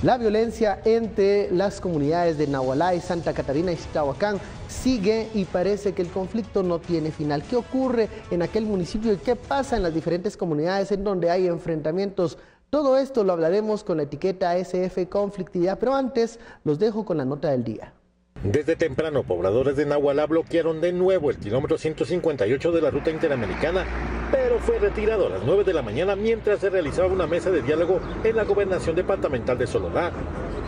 La violencia entre las comunidades de Nahualá y Santa Catarina Ixtahuacán sigue y parece que el conflicto no tiene final. ¿Qué ocurre en aquel municipio y qué pasa en las diferentes comunidades en donde hay enfrentamientos? Todo esto lo hablaremos con la etiqueta SF Conflictividad, pero antes los dejo con la nota del día. Desde temprano, pobladores de Nahualá bloquearon de nuevo el kilómetro 158 de la ruta interamericana, pero fue retirado a las 9 de la mañana mientras se realizaba una mesa de diálogo en la gobernación departamental de Sololá.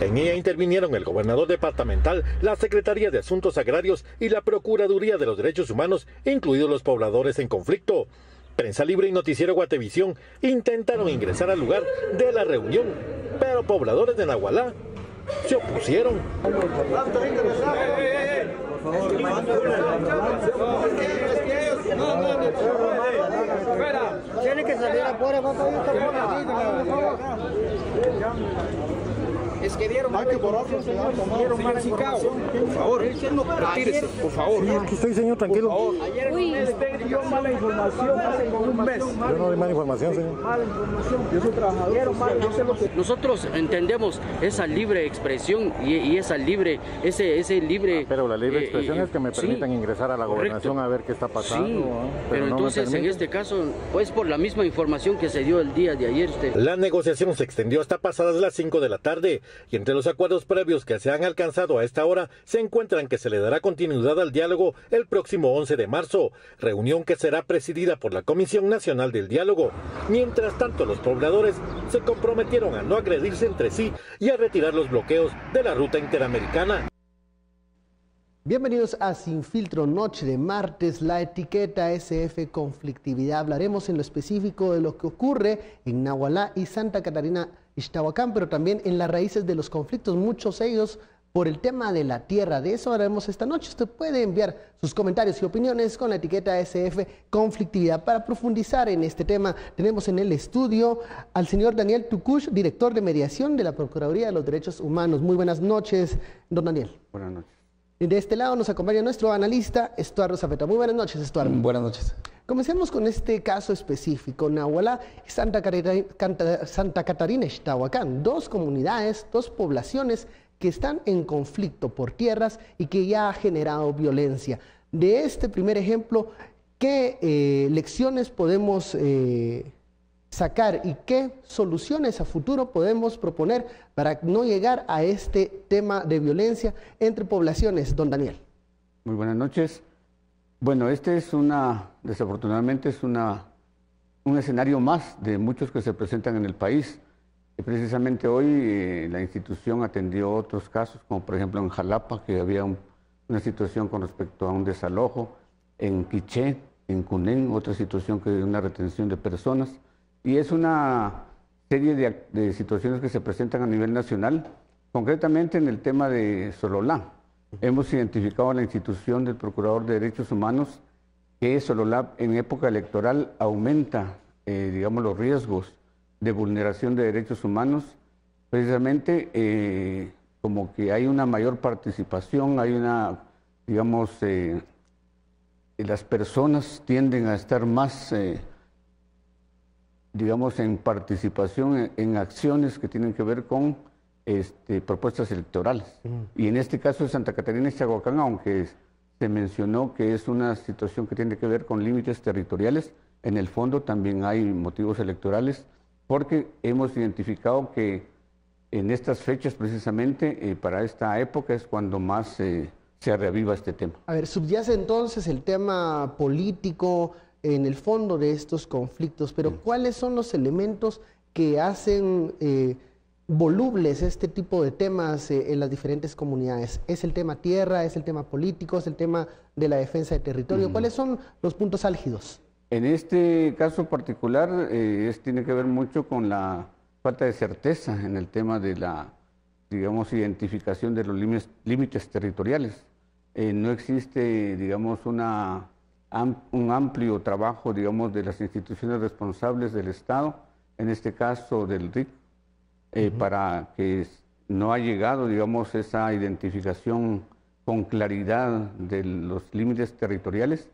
En ella intervinieron el gobernador departamental, la Secretaría de Asuntos Agrarios y la Procuraduría de los Derechos Humanos, incluidos los pobladores en conflicto. Prensa Libre y Noticiero Guatevisión intentaron ingresar al lugar de la reunión, pero pobladores de Nahualá se opusieron. Tiene que salir afuera, por es que dieron mala información, señor. Dieron mala información. Por favor, retírese, por favor. Sí, aquí estoy, señor, tranquilo. Ayer usted dio mala información hace como un mes. Yo no doy mala información, señor. Mala información. Yo soy trabajador. Nosotros entendemos esa libre expresión y esa libre, ese libre... Pero la libre expresión es que me permitan ingresar a la gobernación a ver qué está pasando. Sí, pero no entonces en este caso, pues por la misma información que se dio el día de ayer. La negociación se extendió hasta pasadas las 5 de la tarde. Y entre los acuerdos previos que se han alcanzado a esta hora se encuentran que se le dará continuidad al diálogo el próximo 11 de marzo, reunión que será presidida por la Comisión Nacional del Diálogo. Mientras tanto, los pobladores se comprometieron a no agredirse entre sí y a retirar los bloqueos de la ruta interamericana. Bienvenidos a Sin Filtro, noche de martes, la etiqueta SF Conflictividad. Hablaremos en lo específico de lo que ocurre en Nahualá y Santa Catarina Ixtahuacán, pero también en las raíces de los conflictos, muchos de ellos por el tema de la tierra. De eso hablaremos esta noche. Usted puede enviar sus comentarios y opiniones con la etiqueta SF Conflictividad. Para profundizar en este tema, tenemos en el estudio al señor Daniel Tucush, director de mediación de la Procuraduría de los Derechos Humanos. Muy buenas noches, don Daniel. Buenas noches. De este lado nos acompaña nuestro analista, Estuardo Zapeta. Muy buenas noches, Estuardo. Buenas noches. Comencemos con este caso específico, Nahualá y Santa Catarina Ixtahuacán, dos comunidades, dos poblaciones que están en conflicto por tierras y que ya ha generado violencia. De este primer ejemplo, ¿qué lecciones podemos sacar y qué soluciones a futuro podemos proponer para no llegar a este tema de violencia entre poblaciones, don Daniel? Muy buenas noches. Bueno, este es desafortunadamente es un escenario más de muchos que se presentan en el país. Precisamente hoy la institución atendió otros casos, como por ejemplo en Jalapa, que había una situación con respecto a un desalojo, en Quiché, en Cunén, otra situación que es una retención de personas. Y es una serie de situaciones que se presentan a nivel nacional, concretamente en el tema de Sololá. Hemos identificado a la institución del Procurador de Derechos Humanos que Sololá en época electoral aumenta, digamos, los riesgos de vulneración de derechos humanos, precisamente como que hay una mayor participación, hay una, digamos, las personas tienden a estar más... digamos, en participación en acciones que tienen que ver con propuestas electorales. Y en este caso de Santa Catarina y Ixtahuacán, aunque se mencionó que es una situación que tiene que ver con límites territoriales, en el fondo también hay motivos electorales, porque hemos identificado que en estas fechas precisamente, para esta época es cuando más se reaviva este tema. A ver, subyace entonces el tema político en el fondo de estos conflictos, pero ¿cuáles son los elementos que hacen volubles este tipo de temas en las diferentes comunidades? ¿Es el tema tierra, es el tema político, es el tema de la defensa de territorio? ¿Cuáles son los puntos álgidos? En este caso particular tiene que ver mucho con la falta de certeza en el tema de la, digamos, identificación de los límites territoriales. No existe, digamos, un amplio trabajo, digamos, de las instituciones responsables del Estado, en este caso del RIC, para que no ha llegado, digamos, esa identificación con claridad de los límites territoriales,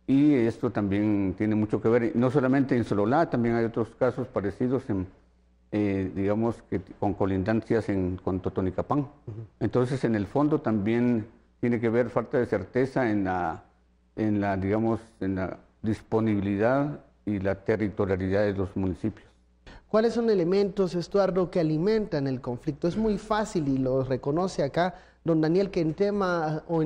y esto también tiene mucho que ver, no solamente en Sololá, también hay otros casos parecidos digamos que con colindancias con Totonicapán. Entonces, en el fondo también tiene que ver falta de certeza en la disponibilidad y la territorialidad de los municipios. ¿Cuáles son elementos, Estuardo, que alimentan el conflicto? Es muy fácil y lo reconoce acá don Daniel, que en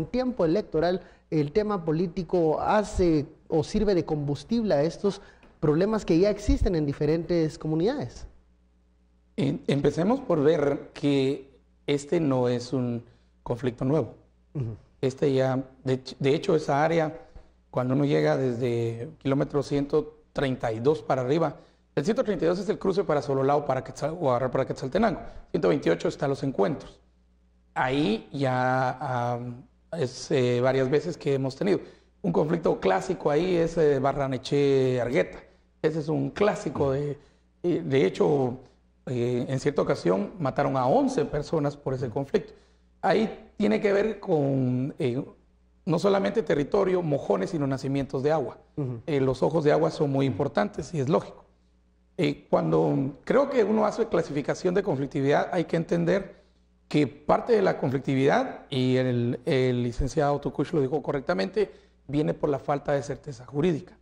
tiempo electoral el tema político hace o sirve de combustible a estos problemas que ya existen en diferentes comunidades. Empecemos por ver que este no es un conflicto nuevo. Este ya, de hecho, esa área, cuando uno llega desde kilómetro 132 para arriba, el 132 es el cruce para Sololao, para Quetzaltenango. 128 está Los Encuentros. Ahí ya es varias veces que hemos tenido. Un conflicto clásico ahí es Barraneché-Argueta. Ese es un clásico. De hecho, en cierta ocasión mataron a 11 personas por ese conflicto. Ahí tiene que ver con no solamente territorio, mojones, sino nacimientos de agua. Los ojos de agua son muy importantes y es lógico. Cuando creo que uno hace clasificación de conflictividad, hay que entender que parte de la conflictividad, y el licenciado Tucush lo dijo correctamente, viene por la falta de certeza jurídica.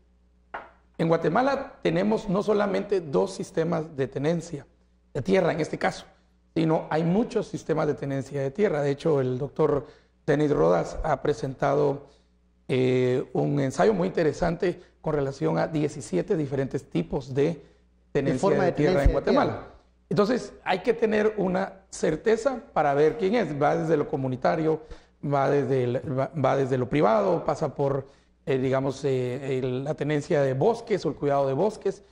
En Guatemala tenemos no solamente dos sistemas de tenencia de tierra en este caso, sino hay muchos sistemas de tenencia de tierra. De hecho, el doctor Denis Rodas ha presentado un ensayo muy interesante con relación a 17 diferentes tipos de tenencia de tierra en Guatemala. Entonces, hay que tener una certeza para ver quién es. Va desde lo comunitario, va desde lo privado, pasa por, digamos, la tenencia de bosques o el cuidado de bosques.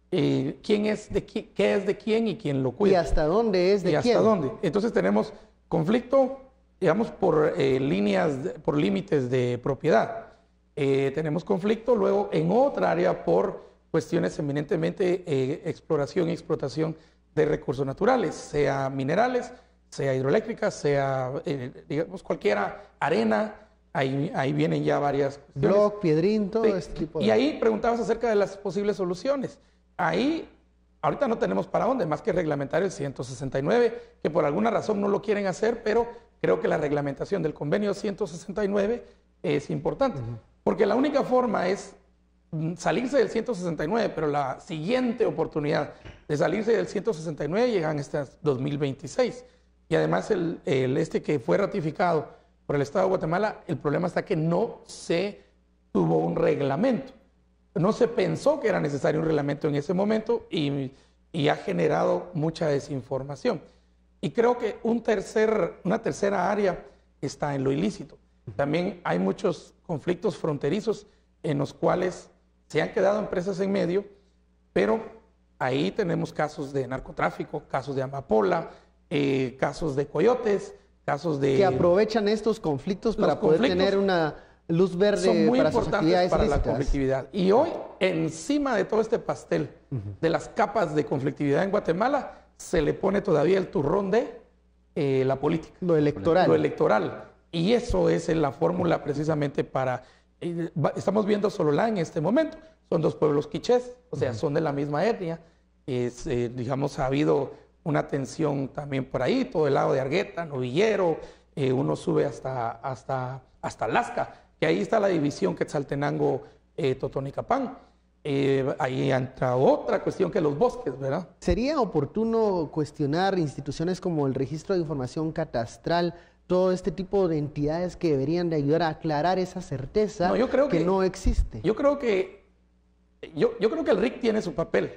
¿Quién es de qué es de quién y quién lo cuida? ¿Y hasta dónde es de quién? ¿Y hasta dónde? Entonces, tenemos conflicto, digamos, por límites de propiedad. Tenemos conflicto luego en otra área por cuestiones eminentemente exploración y explotación de recursos naturales, sea minerales, sea hidroeléctricas, sea, digamos, cualquiera, arena, ahí vienen ya varias cuestiones. Bloc, piedrín, todo este tipo de... Y ahí preguntabas acerca de las posibles soluciones. Ahí, ahorita no tenemos para dónde, más que reglamentar el 169, que por alguna razón no lo quieren hacer, pero creo que la reglamentación del convenio 169 es importante, porque la única forma es salirse del 169, pero la siguiente oportunidad de salirse del 169 llegan hasta 2026. Y además este que fue ratificado por el Estado de Guatemala, el problema está que no se tuvo un reglamento. No se pensó que era necesario un reglamento en ese momento y ha generado mucha desinformación. Y creo que una tercera área está en lo ilícito. También hay muchos conflictos fronterizos en los cuales se han quedado empresas en medio, pero ahí tenemos casos de narcotráfico, casos de amapola, casos de coyotes, casos de... Que aprovechan estos conflictos para poder tener una luz verde son muy para sus importantes actividades para ilícitas. la conflictividad. Y hoy, encima de todo este pastel de las capas de conflictividad en Guatemala, se le pone todavía el turrón de la política. Lo electoral. Lo electoral. Y eso es la fórmula precisamente para... estamos viendo Sololá en este momento. Son dos pueblos quichés, o sea, son de la misma etnia. Digamos, ha habido una tensión también por ahí, todo el lado de Argueta, Novillero, uno sube hasta Lasca, que ahí está la división Quetzaltenango, Totonicapán. Ahí entra otra cuestión que los bosques, ¿verdad? ¿Sería oportuno cuestionar instituciones como el Registro de Información Catastral, todo este tipo de entidades que deberían de ayudar a aclarar esa certeza que no existe? Yo creo que el RIC tiene su papel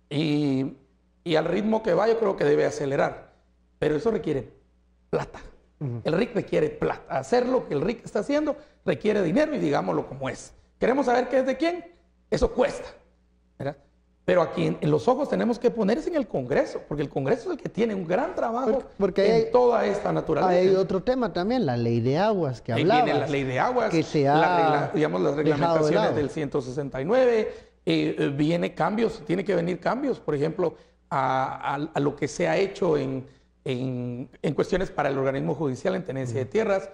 y al ritmo que va yo creo que debe acelerar, pero eso requiere plata. El RIC requiere plata. Hacer lo que el RIC está haciendo requiere dinero y digámoslo como es. ¿Queremos saber qué es de quién? Eso cuesta, ¿verdad? Pero aquí en los ojos tenemos que ponerse en el Congreso, porque el Congreso es el que tiene un gran trabajo en toda esta naturaleza. Hay otro tema también, la ley de aguas que hablabas. Viene la ley de aguas, que se ha digamos, las reglamentaciones del 169, viene cambios, tiene que venir cambios, por ejemplo, a lo que se ha hecho en cuestiones para el organismo judicial en tenencia de tierras,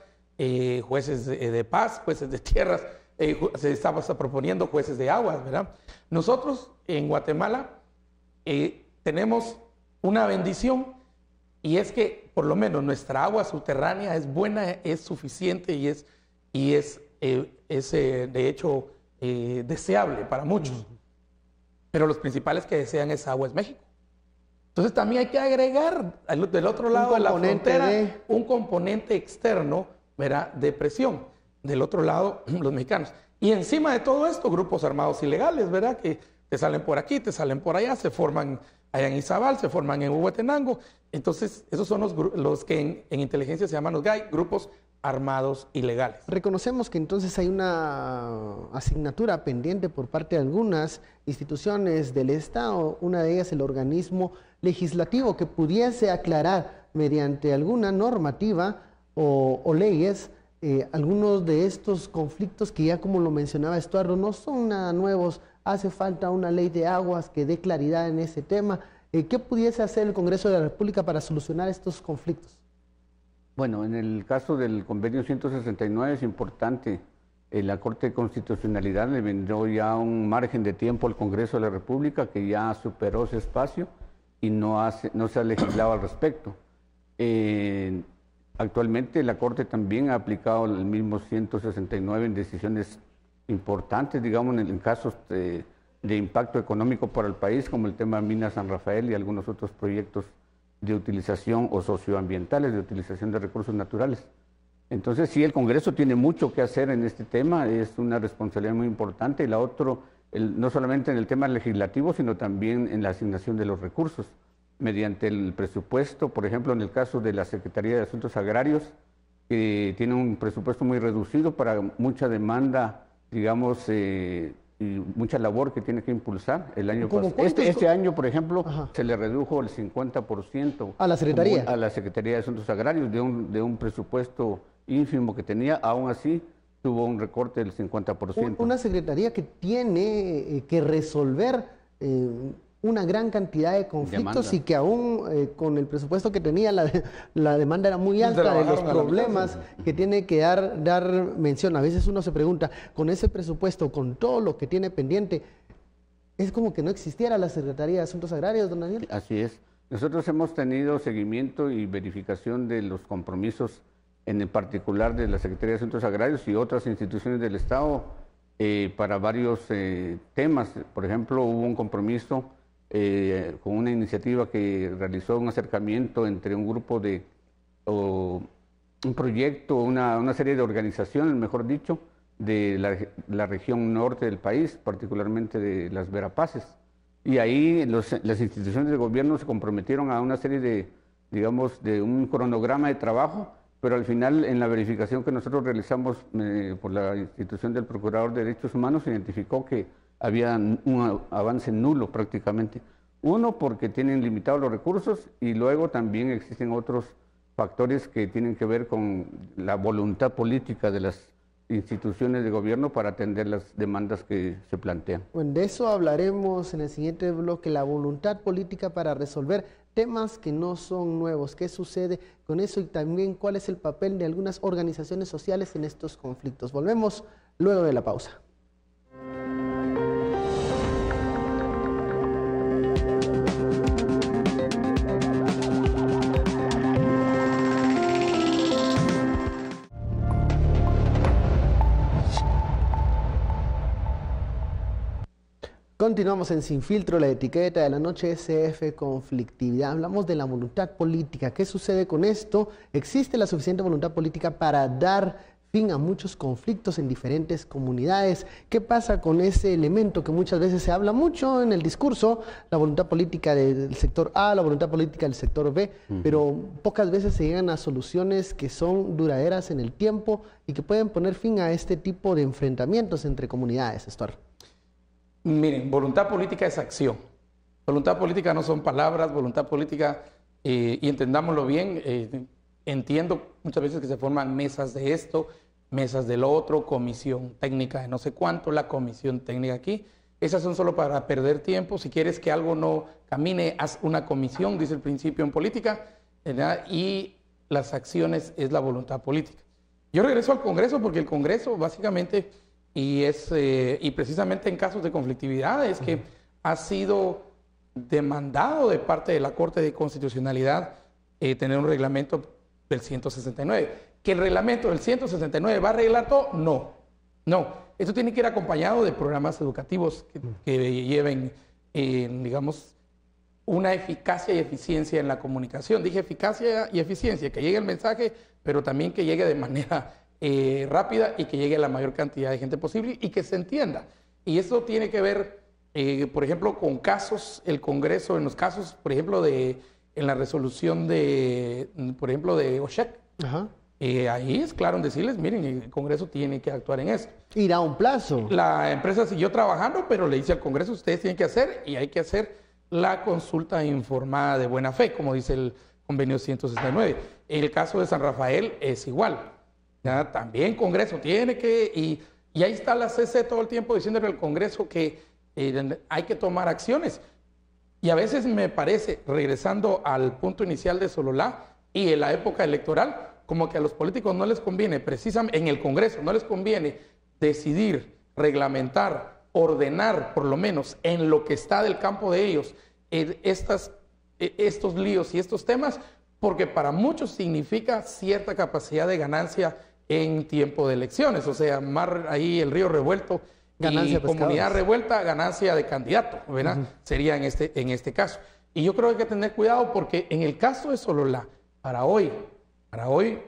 jueces de paz, jueces de tierras, se estaba proponiendo jueces de aguas, ¿verdad? Nosotros en Guatemala tenemos una bendición, y es que por lo menos nuestra agua subterránea es buena, es suficiente y es de hecho deseable para muchos. Pero los principales que desean esa agua es México. Entonces también hay que agregar del otro lado de la frontera un componente externo, ¿verdad?, de presión. Del otro lado, los mexicanos. Y encima de todo esto, grupos armados ilegales, ¿verdad?, que te salen por aquí, te salen por allá, se forman allá en Izabal, se forman en Huehuetenango. Entonces, esos son los que en inteligencia se llaman los GAI, grupos armados ilegales. Reconocemos que entonces hay una asignatura pendiente por parte de algunas instituciones del Estado, una de ellas el organismo legislativo, que pudiese aclarar mediante alguna normativa o leyes algunos de estos conflictos que ya, como lo mencionaba Estuardo, no son nada nuevos. Hace falta una ley de aguas que dé claridad en ese tema. ¿Qué pudiese hacer el Congreso de la República para solucionar estos conflictos? Bueno, en el caso del convenio 169 es importante. La Corte de Constitucionalidad le brindó ya un margen de tiempo al Congreso de la República que ya superó ese espacio y no se ha legislado al respecto. Actualmente la Corte también ha aplicado el mismo 169 en decisiones importantes, digamos, en casos de impacto económico para el país, como el tema de Mina San Rafael y algunos otros proyectos de utilización o socioambientales, de utilización de recursos naturales. Entonces, sí, el Congreso tiene mucho que hacer en este tema, es una responsabilidad muy importante. Y la otra, no solamente en el tema legislativo, sino también en la asignación de los recursos, mediante el presupuesto, por ejemplo, en el caso de la Secretaría de Asuntos Agrarios, que tiene un presupuesto muy reducido para mucha demanda, digamos, y mucha labor que tiene que impulsar el año pasado. Este año, por ejemplo, se le redujo el 50% a la Secretaría. A la Secretaría de Asuntos Agrarios, de un presupuesto ínfimo que tenía, aún así tuvo un recorte del 50%. Una Secretaría que tiene que resolver una gran cantidad de conflictos y que aún con el presupuesto que tenía, la demanda era muy alta de los problemas que tiene que dar mención. A veces uno se pregunta, con ese presupuesto, con todo lo que tiene pendiente, es como que no existiera la Secretaría de Asuntos Agrarios, don Daniel. Así es. Nosotros hemos tenido seguimiento y verificación de los compromisos, en el particular de la Secretaría de Asuntos Agrarios y otras instituciones del Estado, para varios temas. Por ejemplo, hubo un compromiso con una iniciativa que realizó un acercamiento entre un grupo un proyecto, una serie de organizaciones, mejor dicho, de la región norte del país, particularmente de las Verapaces. Y ahí las instituciones del gobierno se comprometieron a una serie de, digamos, de un cronograma de trabajo, pero al final, en la verificación que nosotros realizamos por la institución del Procurador de Derechos Humanos, se identificó que había un avance nulo prácticamente. Uno, porque tienen limitados los recursos, y luego también existen otros factores que tienen que ver con la voluntad política de las instituciones de gobierno para atender las demandas que se plantean. Bueno, de eso hablaremos en el siguiente bloque, la voluntad política para resolver temas que no son nuevos. ¿Qué sucede con eso? Y también cuál es el papel de algunas organizaciones sociales en estos conflictos. Volvemos luego de la pausa. Continuamos en Sin Filtro, la etiqueta de la noche SF conflictividad. Hablamos de la voluntad política. ¿Qué sucede con esto? ¿Existe la suficiente voluntad política para dar fin a muchos conflictos en diferentes comunidades? ¿Qué pasa con ese elemento que muchas veces se habla mucho en el discurso? La voluntad política del sector A, la voluntad política del sector B, pero pocas veces se llegan a soluciones que son duraderas en el tiempo y que pueden poner fin a este tipo de enfrentamientos entre comunidades, Estuardo. Miren, voluntad política es acción. Voluntad política no son palabras, voluntad política, y entendámoslo bien, entiendo muchas veces que se forman mesas de esto, mesas de lo otro, comisión técnica de no sé cuánto, la comisión técnica aquí. Esas son solo para perder tiempo. Si quieres que algo no camine, haz una comisión, dice el principio en política, ¿verdad? Y las acciones es la voluntad política. Yo regreso al Congreso porque el Congreso básicamente... y precisamente en casos de conflictividad es que ha sido demandado de parte de la Corte de Constitucionalidad tener un reglamento del 169. ¿Que el reglamento del 169 va a arreglar todo? No, no. Esto tiene que ir acompañado de programas educativos que lleven, digamos, una eficacia y eficiencia en la comunicación. Dije eficacia y eficiencia, que llegue el mensaje, pero también que llegue de manera rápida y que llegue a la mayor cantidad de gente posible y que se entienda. Y esto tiene que ver, por ejemplo, con casos, el Congreso, en los casos, por ejemplo, en la resolución de, por ejemplo, de OSHEC. Ajá. Ahí es claro en decirles, miren, el Congreso tiene que actuar en esto. Ir a un plazo. La empresa siguió trabajando, pero le dice al Congreso, ustedes tienen que hacer, y hay que hacer la consulta informada de buena fe, como dice el convenio 169. El caso de San Rafael es igual. ¿Ya? También Congreso tiene que, y ahí está la CC todo el tiempo diciéndole al Congreso que hay que tomar acciones. Y a veces me parece, regresando al punto inicial de Sololá y en la época electoral, como que a los políticos no les conviene, precisamente en el Congreso, no les conviene decidir, reglamentar, ordenar, por lo menos en lo que está del campo de ellos, estos líos y estos temas, porque para muchos significa cierta capacidad de ganancia en tiempo de elecciones. O sea, mar ahí el río revuelto ganancia y comunidad revuelta, ganancia de candidato, ¿verdad? Sería en este caso. Y yo creo que hay que tener cuidado porque en el caso de Sololá, para hoy,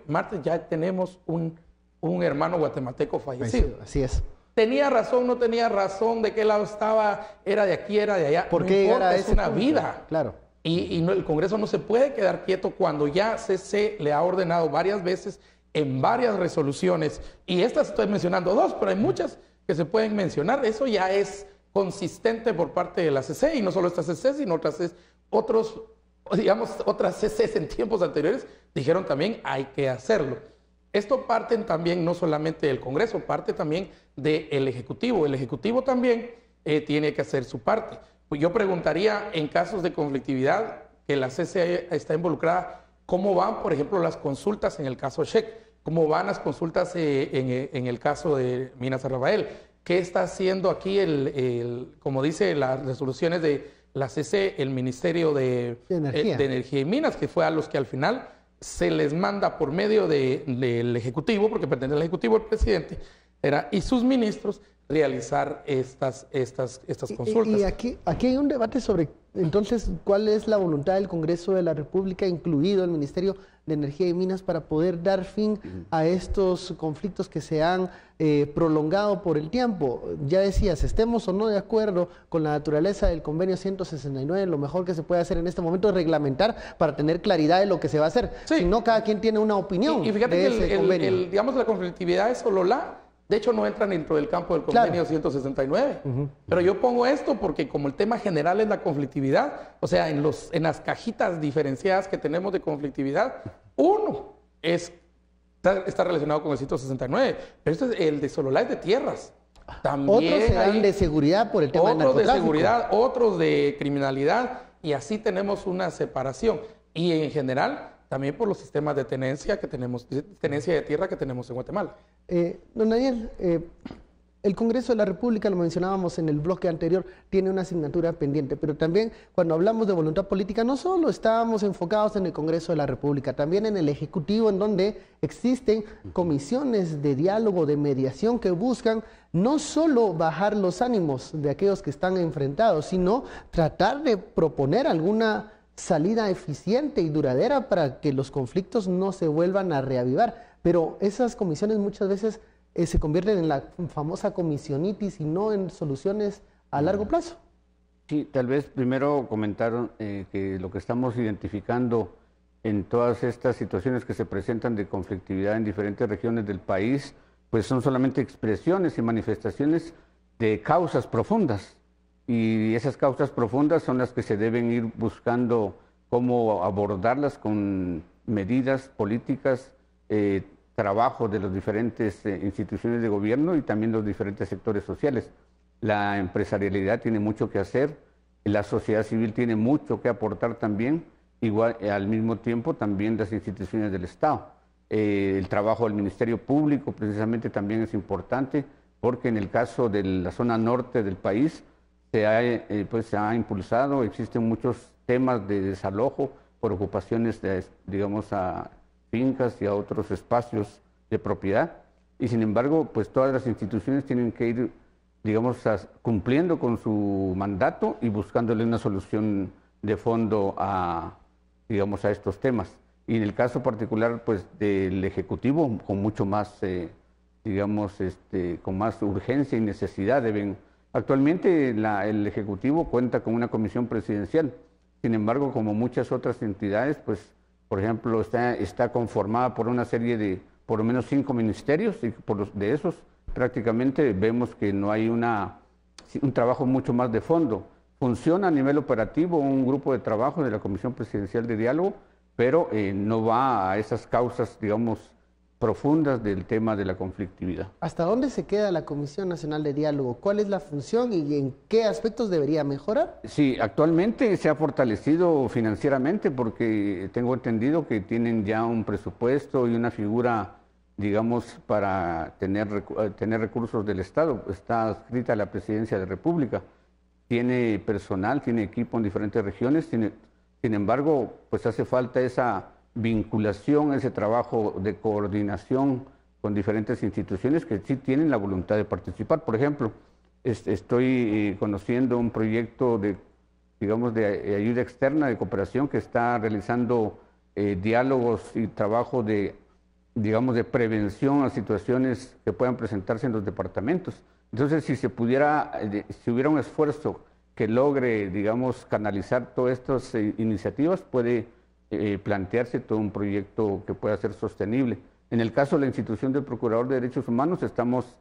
martes, ya tenemos un hermano guatemalteco fallecido. Así es. ¿Tenía razón, no tenía razón? ¿De qué lado estaba? ¿Era de aquí, era de allá? ¿Por qué importa, es una vida. Claro. Y no, el Congreso no se puede quedar quieto cuando ya CC le ha ordenado varias veces en varias resoluciones. Y estas estoy mencionando dos, pero hay muchas que se pueden mencionar. Eso ya es consistente por parte de la CC, y no solo esta CC, sino otras CCs en tiempos anteriores dijeron también hay que hacerlo. Esto parte también no solamente del Congreso, parte también del Ejecutivo. El Ejecutivo también tiene que hacer su parte. Pues yo preguntaría, en casos de conflictividad, que la CC está involucrada, ¿cómo van, por ejemplo, las consultas en el caso SHEC? ¿Cómo van las consultas en el caso de Minas San Rafael? ¿Qué está haciendo aquí, como dice las resoluciones de la CC, el Ministerio de Energía y Minas, que fue a los que al final se les manda por medio del Ejecutivo, porque pertenece al Ejecutivo el presidente, y sus ministros realizar estas consultas? Y aquí hay un debate sobre, entonces, cuál es la voluntad del Congreso de la República, incluido el Ministerio de Energía y Minas, para poder dar fin a estos conflictos que se han prolongado por el tiempo. Ya decías, estemos o no de acuerdo con la naturaleza del convenio 169, lo mejor que se puede hacer en este momento es reglamentar para tener claridad de lo que se va a hacer. Sí. Si no, cada quien tiene una opinión. Y fíjate que digamos, la conflictividad de Sololá, de hecho, no entran dentro del campo del convenio 169. Pero yo pongo esto porque como el tema general es la conflictividad, o sea, en las cajitas diferenciadas que tenemos de conflictividad, uno está relacionado con el 169, pero el de Sololá es de tierras. También otros se dan de seguridad por el tema del narcotráfico. Otros de seguridad, otros de criminalidad, y así tenemos una separación. Y en general, también por los sistemas de tenencia que tenemos, tenencia de tierra que tenemos en Guatemala. Don Daniel, el Congreso de la República, lo mencionábamos en el bloque anterior, tiene una asignatura pendiente, pero también cuando hablamos de voluntad política, no solo estábamos enfocados en el Congreso de la República, también en el Ejecutivo, en donde existen comisiones de diálogo, de mediación, que buscan no solo bajar los ánimos de aquellos que están enfrentados, sino tratar de proponer alguna salida eficiente y duradera para que los conflictos no se vuelvan a reavivar. Pero esas comisiones muchas veces se convierten en la famosa comisionitis y no en soluciones a largo plazo. Sí, tal vez primero comentaron que lo que estamos identificando en todas estas situaciones que se presentan de conflictividad en diferentes regiones del país, pues son solamente expresiones y manifestaciones de causas profundas. Y esas causas profundas son las que se deben ir buscando cómo abordarlas con medidas políticas, trabajo de las diferentes instituciones de gobierno y también los diferentes sectores sociales. La empresarialidad tiene mucho que hacer, la sociedad civil tiene mucho que aportar también, igual al mismo tiempo también las instituciones del Estado. El trabajo del Ministerio Público precisamente también es importante, porque en el caso de la zona norte del país se ha impulsado, existen muchos temas de desalojo por ocupaciones, digamos, a fincas y a otros espacios de propiedad, y sin embargo, pues todas las instituciones tienen que ir, digamos, cumpliendo con su mandato y buscándole una solución de fondo digamos, a estos temas. Y en el caso particular, pues, del Ejecutivo, con mucho más, digamos, con más urgencia y necesidad Actualmente el Ejecutivo cuenta con una comisión presidencial. Sin embargo, como muchas otras entidades, pues, por ejemplo, está conformada por una serie de, por lo menos 5 ministerios, y de esos prácticamente vemos que no hay un trabajo mucho más de fondo. Funciona a nivel operativo un grupo de trabajo de la Comisión Presidencial de Diálogo, pero no va a esas causas, digamos, profundas del tema de la conflictividad. ¿Hasta dónde se queda la Comisión Nacional de Diálogo? ¿Cuál es la función y en qué aspectos debería mejorar? Sí, actualmente se ha fortalecido financieramente porque tengo entendido que tienen ya un presupuesto y una figura, digamos, para tener recursos del Estado. Está adscrita a la Presidencia de la República. Tiene personal, tiene equipo en diferentes regiones. Sin embargo, pues hace falta esa vinculación, ese trabajo de coordinación con diferentes instituciones que sí tienen la voluntad de participar. Por ejemplo, estoy conociendo un proyecto de, digamos, de ayuda externa, de cooperación, que está realizando diálogos y trabajo de, digamos, de prevención a situaciones que puedan presentarse en los departamentos. Entonces, si hubiera un esfuerzo que logre, digamos, canalizar todas estas iniciativas, puede plantearse todo un proyecto que pueda ser sostenible. En el caso de la institución del Procurador de Derechos Humanos, estamos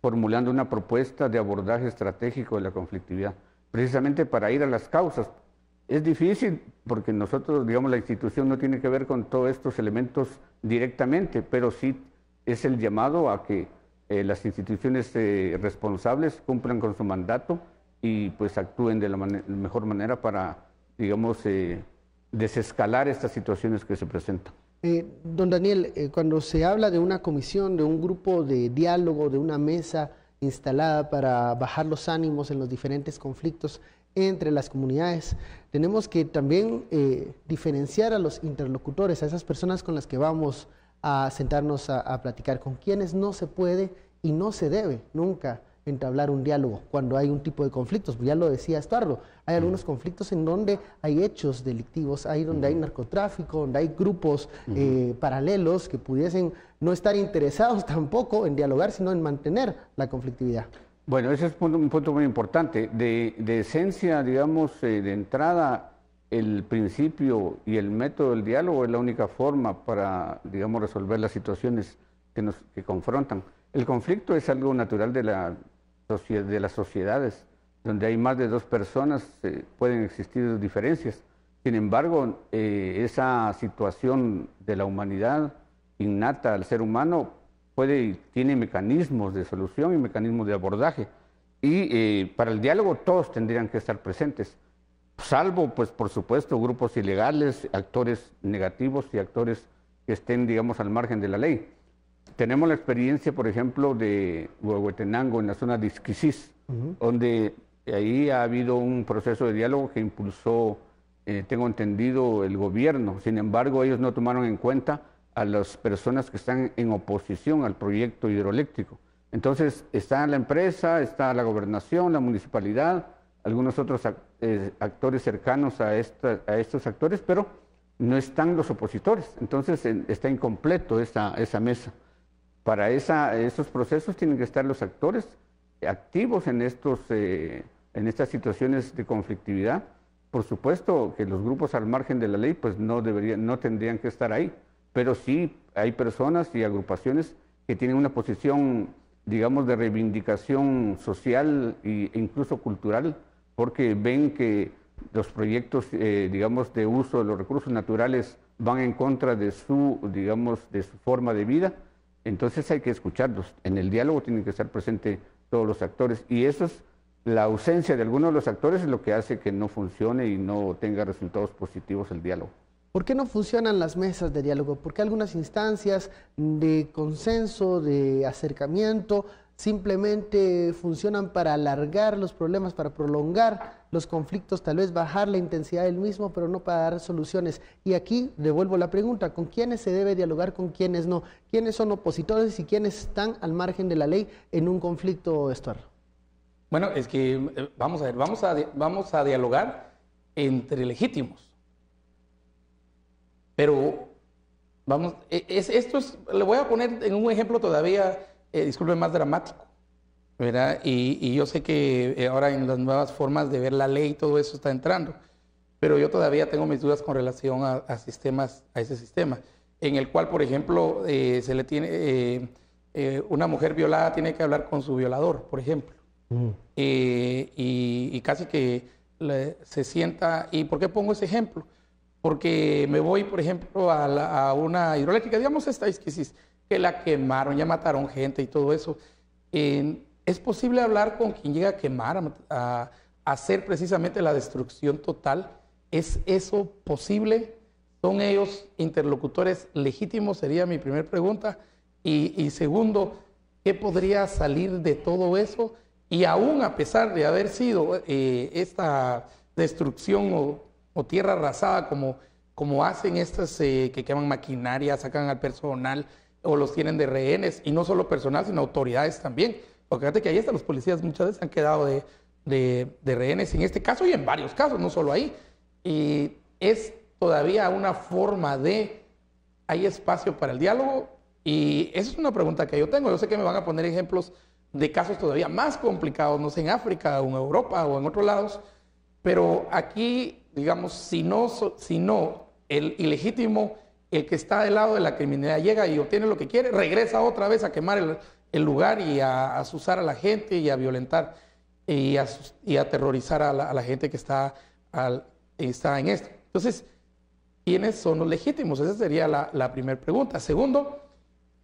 formulando una propuesta de abordaje estratégico de la conflictividad, precisamente para ir a las causas. Es difícil porque nosotros, digamos, la institución no tiene que ver con todos estos elementos directamente, pero sí es el llamado a que las instituciones responsables cumplan con su mandato y pues actúen de la mejor manera para, digamos, desescalar estas situaciones que se presentan. Don Daniel, cuando se habla de una comisión, de un grupo de diálogo, de una mesa instalada para bajar los ánimos en los diferentes conflictos entre las comunidades, tenemos que también diferenciar a los interlocutores, a esas personas con las que vamos a sentarnos a platicar, con quienes no se puede y no se debe nunca entablar un diálogo cuando hay un tipo de conflictos. Ya lo decía Estuardo, hay algunos conflictos en donde hay hechos delictivos, hay donde hay narcotráfico, donde hay grupos paralelos que pudiesen no estar interesados tampoco en dialogar, sino en mantener la conflictividad. Bueno, ese es un punto muy importante. De esencia, digamos, de entrada, el principio y el método del diálogo es la única forma para, digamos, resolver las situaciones que confrontan. El conflicto es algo natural de las sociedades, donde hay más de 2 personas, pueden existir diferencias. Sin embargo, esa situación de la humanidad innata al ser humano tiene mecanismos de solución y mecanismos de abordaje. Y para el diálogo todos tendrían que estar presentes, salvo, pues, por supuesto, grupos ilegales, actores negativos y actores que estén, digamos, al margen de la ley. Tenemos la experiencia, por ejemplo, de Huehuetenango, en la zona de Isquisís, donde ahí ha habido un proceso de diálogo que impulsó, tengo entendido, el gobierno. Sin embargo, ellos no tomaron en cuenta a las personas que están en oposición al proyecto hidroeléctrico. Entonces, está la empresa, está la gobernación, la municipalidad, algunos otros actores cercanos a estos actores, pero no están los opositores. Entonces, está incompleto esa mesa. Para esos procesos tienen que estar los actores activos en estas situaciones de conflictividad. Por supuesto que los grupos al margen de la ley pues no tendrían que estar ahí, pero sí hay personas y agrupaciones que tienen una posición, digamos, de reivindicación social e incluso cultural, porque ven que los proyectos, digamos, de uso de los recursos naturales van en contra de su forma de vida. Entonces hay que escucharlos. En el diálogo tienen que estar presentes todos los actores, y eso es la ausencia de algunos de los actores es lo que hace que no funcione y no tenga resultados positivos el diálogo. ¿Por qué no funcionan las mesas de diálogo? ¿Por qué algunas instancias de consenso, de acercamiento, simplemente funcionan para alargar los problemas, para prolongar los conflictos, tal vez bajar la intensidad del mismo, pero no para dar soluciones. Y aquí devuelvo la pregunta, ¿con quiénes se debe dialogar, con quiénes no? ¿Quiénes son opositores y quiénes están al margen de la ley en un conflicto, Estuardo? Bueno, es que vamos a ver, vamos a dialogar entre legítimos. Pero le voy a poner en un ejemplo todavía, disculpe, más dramático, ¿verdad? Y yo sé que ahora en las nuevas formas de ver la ley todo eso está entrando, pero yo todavía tengo mis dudas con relación a ese sistema, en el cual, por ejemplo, una mujer violada tiene que hablar con su violador, por ejemplo, y casi que se sienta. ¿Y por qué pongo ese ejemplo? Porque me voy, por ejemplo, a una hidroeléctrica, digamos esta que la quemaron, ya mataron gente y todo eso. ¿Es posible hablar con quien llega a quemar, a hacer precisamente la destrucción total? ¿Es eso posible? ¿Son ellos interlocutores legítimos? Sería mi primera pregunta. Y segundo, ¿qué podría salir de todo eso? Y aún a pesar de haber sido esta destrucción o tierra arrasada, como hacen estas que queman maquinaria, sacan al personal o los tienen de rehenes, y no solo personal, sino autoridades también. Porque fíjate que ahí hasta los policías muchas veces han quedado de rehenes en este caso y en varios casos, no solo ahí. Y es todavía una forma ¿hay espacio para el diálogo? Y esa es una pregunta que yo tengo. Yo sé que me van a poner ejemplos de casos todavía más complicados, no sé, en África o en Europa o en otros lados, pero aquí, digamos, si no el ilegítimo, el que está del lado de la criminalidad, llega y obtiene lo que quiere, regresa otra vez a quemar el lugar y a asusar a la gente y a violentar y a aterrorizar a la gente que está en esto. Entonces, ¿quiénes son los legítimos? Esa sería la primera pregunta. Segundo,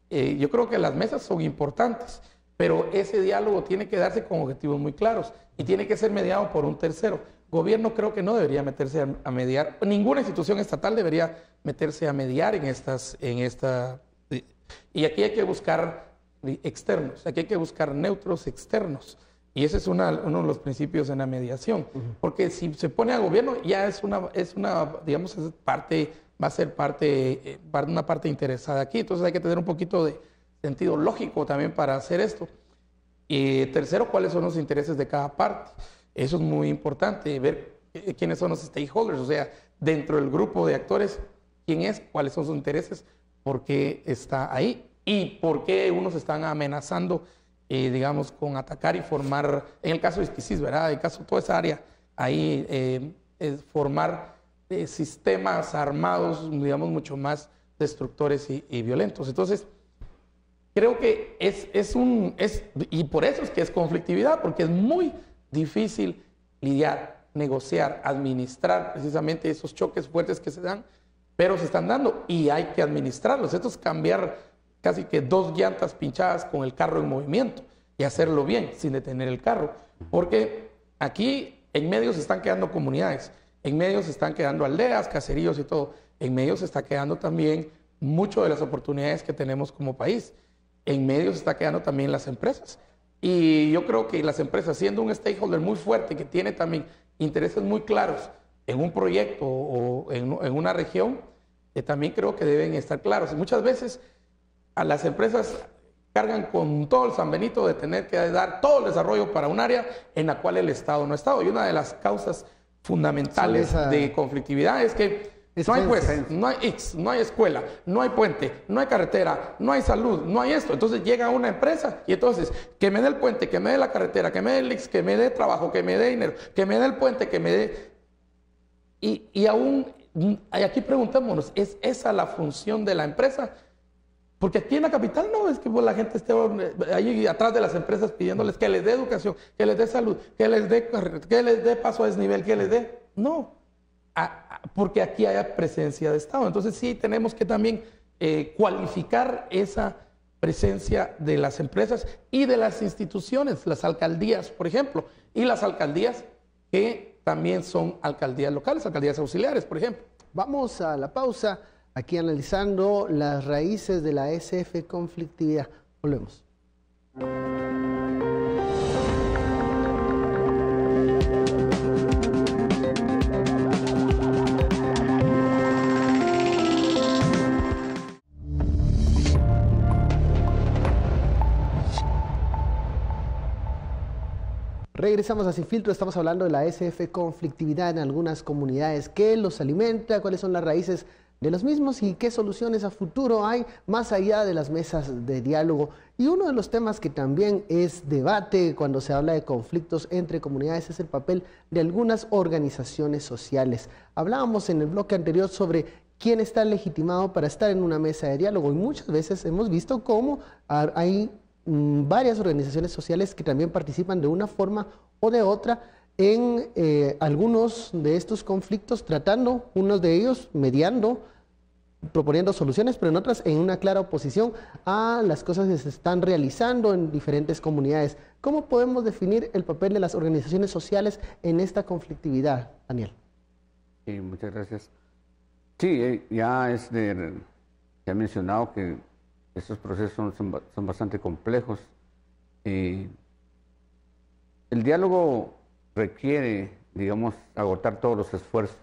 yo creo que las mesas son importantes, pero ese diálogo tiene que darse con objetivos muy claros y tiene que ser mediado por un tercero. Gobierno creo que no debería meterse a mediar, ninguna institución estatal debería meterse a mediar en esta. Y aquí hay que buscar externos, aquí hay que buscar neutros externos. Y ese es uno de los principios en la mediación. Porque si se pone a gobierno, ya es una digamos, va a ser una parte interesada aquí. Entonces hay que tener un poquito de sentido lógico también para hacer esto. Y tercero, cuáles son los intereses de cada parte. Eso es muy importante, ver quiénes son los stakeholders, o sea, dentro del grupo de actores, quién es, cuáles son sus intereses, por qué está ahí y por qué unos están amenazando, digamos, con atacar y formar, en el caso de Esquisís, ¿verdad? En el caso de toda esa área, ahí formar sistemas armados, digamos, mucho más destructores y violentos. Entonces, creo que y por eso es que es conflictividad, porque es muy difícil lidiar, negociar, administrar precisamente esos choques fuertes que se dan, pero se están dando y hay que administrarlos. Esto es cambiar casi que 2 llantas pinchadas con el carro en movimiento y hacerlo bien, sin detener el carro. Porque aquí en medio se están quedando comunidades, en medio se están quedando aldeas, caseríos y todo. En medio se está quedando también mucho de las oportunidades que tenemos como país. En medio se está quedando también las empresas. Y yo creo que las empresas, siendo un stakeholder muy fuerte, que tiene también intereses muy claros en un proyecto o en una región, también creo que deben estar claros. Y muchas veces a las empresas cargan con todo el San Benito de tener que dar todo el desarrollo para un área en la cual el Estado no ha estado. Y una de las causas fundamentales de conflictividad es que no hay juez, no hay escuela, no hay puente, no hay carretera, no hay salud, no hay esto. Entonces llega una empresa y entonces que me dé el puente, que me dé la carretera, que me dé el IX, que me dé trabajo, que me dé dinero, que me dé el puente, que me dé... Y aún, aquí preguntémonos, ¿es esa la función de la empresa? Porque aquí en la capital no es que la gente esté ahí atrás de las empresas pidiéndoles que les dé educación, que les dé salud, que les dé paso a desnivel, que les dé... No. Porque aquí hay presencia de Estado. Entonces sí tenemos que también cualificar esa presencia de las empresas y de las instituciones, las alcaldías, por ejemplo, y las alcaldías que también son alcaldías locales, alcaldías auxiliares, por ejemplo. Vamos a la pausa, aquí analizando las raíces de la SF conflictividad. Volvemos. Regresamos a Sin Filtro, estamos hablando de la SF conflictividad en algunas comunidades, qué los alimenta, cuáles son las raíces de los mismos y qué soluciones a futuro hay más allá de las mesas de diálogo. Y uno de los temas que también es debate cuando se habla de conflictos entre comunidades es el papel de algunas organizaciones sociales. Hablábamos en el bloque anterior sobre quién está legitimado para estar en una mesa de diálogo y muchas veces hemos visto cómo hay varias organizaciones sociales que también participan de una forma o de otra en algunos de estos conflictos, tratando, unos de ellos mediando, proponiendo soluciones, pero en otras en una clara oposición a las cosas que se están realizando en diferentes comunidades. ¿Cómo podemos definir el papel de las organizaciones sociales en esta conflictividad, Daniel? Sí, muchas gracias. Sí, ya se ha mencionado que estos procesos son bastante complejos. El diálogo requiere, digamos, agotar todos los esfuerzos.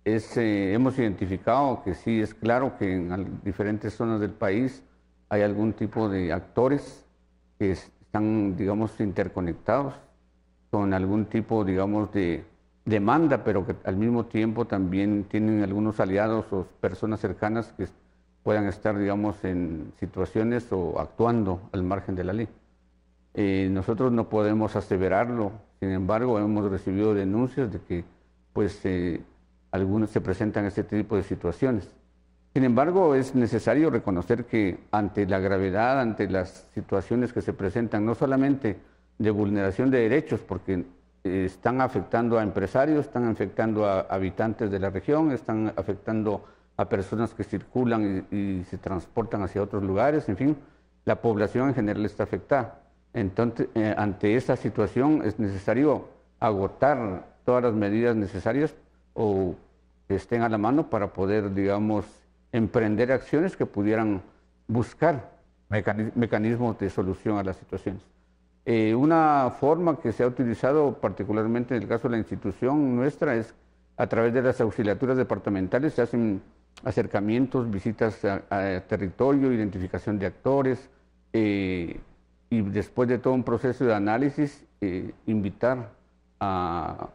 Hemos identificado que sí, es claro que en diferentes zonas del país hay algún tipo de actores que están, digamos, interconectados con algún tipo, digamos, de demanda, pero que al mismo tiempo también tienen algunos aliados o personas cercanas que puedan estar, digamos, en situaciones o actuando al margen de la ley. Nosotros no podemos aseverarlo, sin embargo, hemos recibido denuncias de que, pues, algunos se presentan este tipo de situaciones. Sin embargo, es necesario reconocer que ante la gravedad, ante las situaciones que se presentan, no solamente de vulneración de derechos, porque están afectando a empresarios, están afectando a habitantes de la región, están afectando a personas que circulan y se transportan hacia otros lugares, en fin, la población en general está afectada. Entonces, ante esta situación es necesario agotar todas las medidas necesarias o que estén a la mano para poder, digamos, emprender acciones que pudieran buscar mecanismos de solución a las situaciones. Una forma que se ha utilizado particularmente en el caso de la institución nuestra es a través de las auxiliaturas departamentales se hacen acercamientos, visitas a territorio, identificación de actores y después de todo un proceso de análisis, invitar a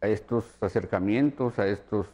estos acercamientos, a estos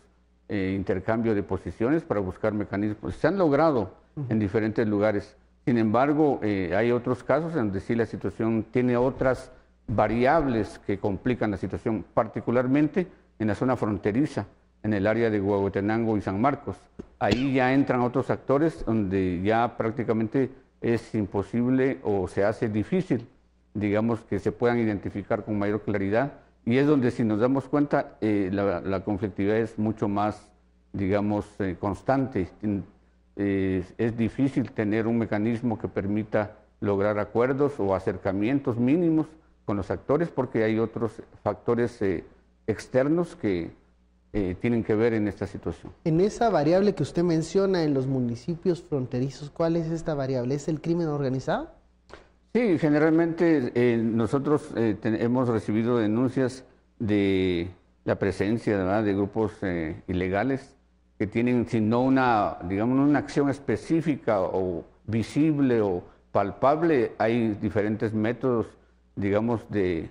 intercambios de posiciones para buscar mecanismos. Se han logrado en diferentes lugares. Sin embargo, hay otros casos en donde sí la situación tiene otras variables que complican la situación, particularmente en la zona fronteriza, en el área de Huehuetenango y San Marcos. Ahí ya entran otros actores donde ya prácticamente es imposible o se hace difícil, digamos, que se puedan identificar con mayor claridad. Y es donde, si nos damos cuenta, la conflictividad es mucho más, digamos, constante. Es difícil tener un mecanismo que permita lograr acuerdos o acercamientos mínimos con los actores porque hay otros factores externos que tienen que ver en esta situación. En esa variable que usted menciona en los municipios fronterizos, ¿cuál es esta variable? ¿Es el crimen organizado? Sí, generalmente nosotros hemos recibido denuncias de la presencia, ¿verdad?, de grupos ilegales que tienen, si no una, digamos, una acción específica o visible o palpable, hay diferentes métodos, digamos, de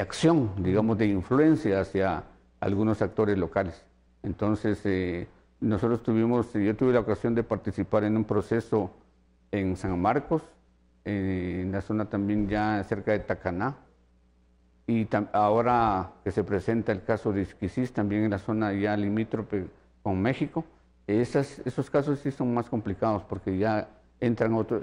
acción, digamos, de influencia hacia algunos actores locales. Entonces, yo tuve la ocasión de participar en un proceso en San Marcos, en la zona también ya cerca de Tacaná, y ahora que se presenta el caso de Isquisís, también en la zona ya limítrofe con México. Esos casos sí son más complicados porque ya entran otro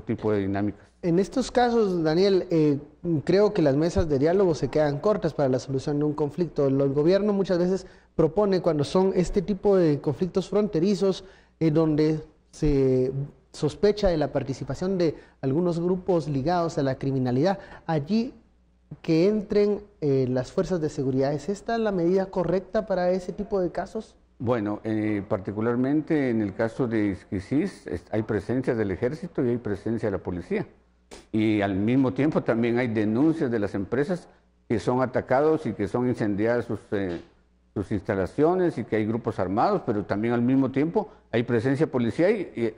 tipo de dinámicas. En estos casos, Daniel, creo que las mesas de diálogo se quedan cortas para la solución de un conflicto. El gobierno muchas veces propone, cuando son este tipo de conflictos fronterizos, donde se sospecha de la participación de algunos grupos ligados a la criminalidad, allí que entren las fuerzas de seguridad. ¿Es esta la medida correcta para ese tipo de casos? Bueno, particularmente en el caso de Isquisís hay presencia del ejército y hay presencia de la policía. Y al mismo tiempo también hay denuncias de las empresas que son atacados y que son incendiadas sus instalaciones y que hay grupos armados, pero también al mismo tiempo hay presencia policial y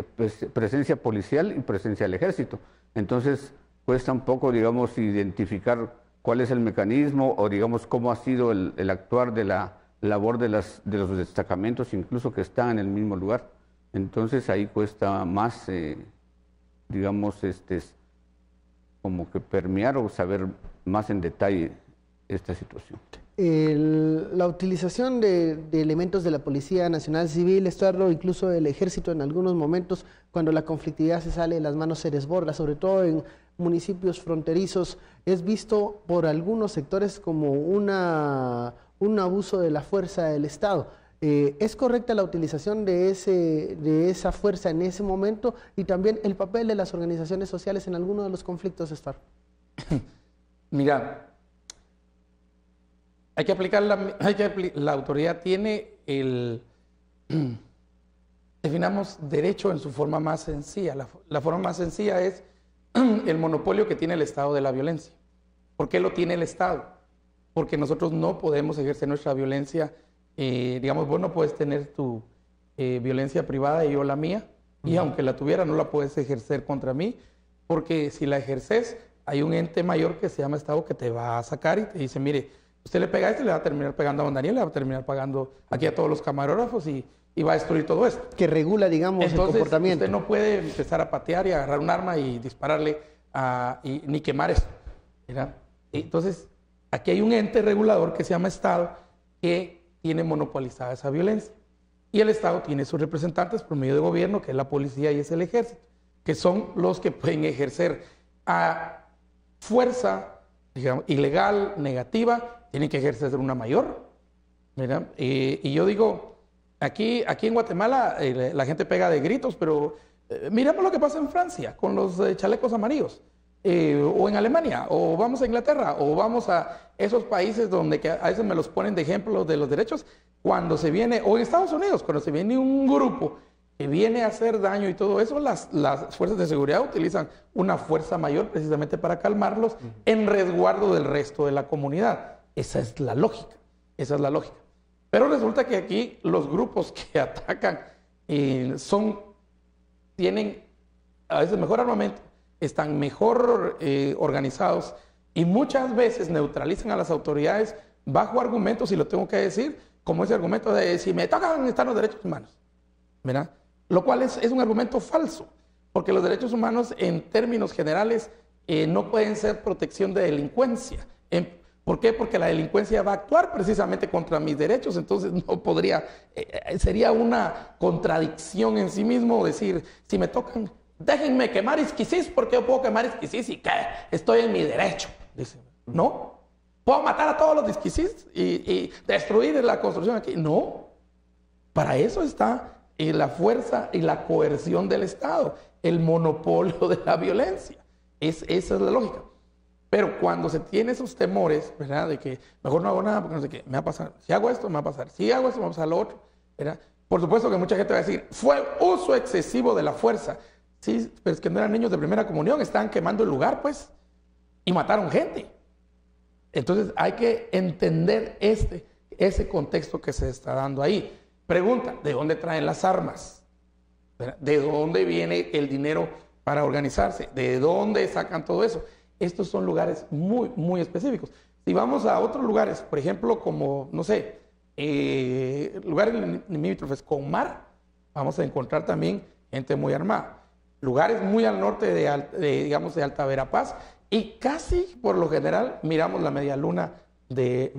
presencia del ejército. Entonces cuesta un poco, digamos, identificar cuál es el mecanismo o, digamos, cómo ha sido el actuar de la labor de los destacamentos, incluso que están en el mismo lugar. Entonces ahí cuesta más, digamos, como que permear o saber más en detalle esta situación. La utilización de elementos de la Policía Nacional Civil, Estuardo, incluso del Ejército en algunos momentos, cuando la conflictividad se sale de las manos, se desborda, sobre todo en municipios fronterizos, es visto por algunos sectores como un abuso de la fuerza del Estado. ¿Es correcta la utilización de esa fuerza en ese momento y también el papel de las organizaciones sociales en alguno de los conflictos, Estuardo? Mira, hay que aplicar la autoridad tiene definamos derecho en su forma más sencilla. La forma más sencilla es el monopolio que tiene el Estado de la violencia. ¿Por qué lo tiene el Estado? Porque nosotros no podemos ejercer nuestra violencia. Digamos, vos no puedes tener tu violencia privada y yo la mía, y aunque la tuviera no la puedes ejercer contra mí, porque si la ejerces hay un ente mayor que se llama Estado que te va a sacar y te dice, mire, usted le pega a este, le va a terminar pegando a don Daniel, le va a terminar pagando aquí a todos los camarógrafos y va a destruir todo esto. Que regula, digamos, entonces, el comportamiento. Usted no puede empezar a patear y agarrar un arma y dispararle ni quemar esto, ¿verdad? Entonces, aquí hay un ente regulador que se llama Estado que tiene monopolizada esa violencia. Y el Estado tiene sus representantes por medio de gobierno, que es la policía y es el ejército, que son los que pueden ejercer a fuerza, digamos, ilegal, negativa, tienen que ejercer una mayor, ¿verdad? Y yo digo, aquí en Guatemala la gente pega de gritos, pero miremos lo que pasa en Francia con los chalecos amarillos, o en Alemania, o vamos a Inglaterra, o vamos a esos países donde que a veces me los ponen de ejemplo de los derechos, cuando se viene, o en Estados Unidos, cuando se viene un grupo que viene a hacer daño y todo eso, las fuerzas de seguridad utilizan una fuerza mayor precisamente para calmarlos en resguardo del resto de la comunidad. Esa es la lógica, esa es la lógica. Pero resulta que aquí los grupos que atacan tienen a veces mejor armamento, están mejor organizados y muchas veces neutralizan a las autoridades bajo argumentos, y lo tengo que decir, como ese argumento de si me tocan están los derechos humanos, ¿verdad? Lo cual es un argumento falso, porque los derechos humanos en términos generales no pueden ser protección de delincuencia. ¿Por qué? Porque la delincuencia va a actuar precisamente contra mis derechos, entonces no podría, sería una contradicción en sí mismo decir, si me tocan, déjenme quemar isquisís porque yo puedo quemar isquisís y que estoy en mi derecho. Dice, no, puedo matar a todos los isquisís y destruir la construcción aquí. No, para eso está la fuerza y la coerción del Estado, el monopolio de la violencia. Esa es la lógica. Pero cuando se tiene esos temores, ¿verdad? De que mejor no hago nada porque no sé qué, me va a pasar. Si hago esto, me va a pasar. Si hago esto, me va a pasar lo otro, ¿verdad? Por supuesto que mucha gente va a decir, fue uso excesivo de la fuerza. Sí, pero es que no eran niños de primera comunión, estaban quemando el lugar, pues, y mataron gente. Entonces hay que entender ese contexto que se está dando ahí. Pregunta, ¿de dónde traen las armas? ¿De dónde viene el dinero para organizarse? ¿De dónde sacan todo eso? Estos son lugares muy, muy específicos. Si vamos a otros lugares, por ejemplo, como, no sé, lugares limítrofes con mar, vamos a encontrar también gente muy armada. Lugares muy al norte digamos, de Alta Verapaz, y casi, por lo general, miramos la media luna del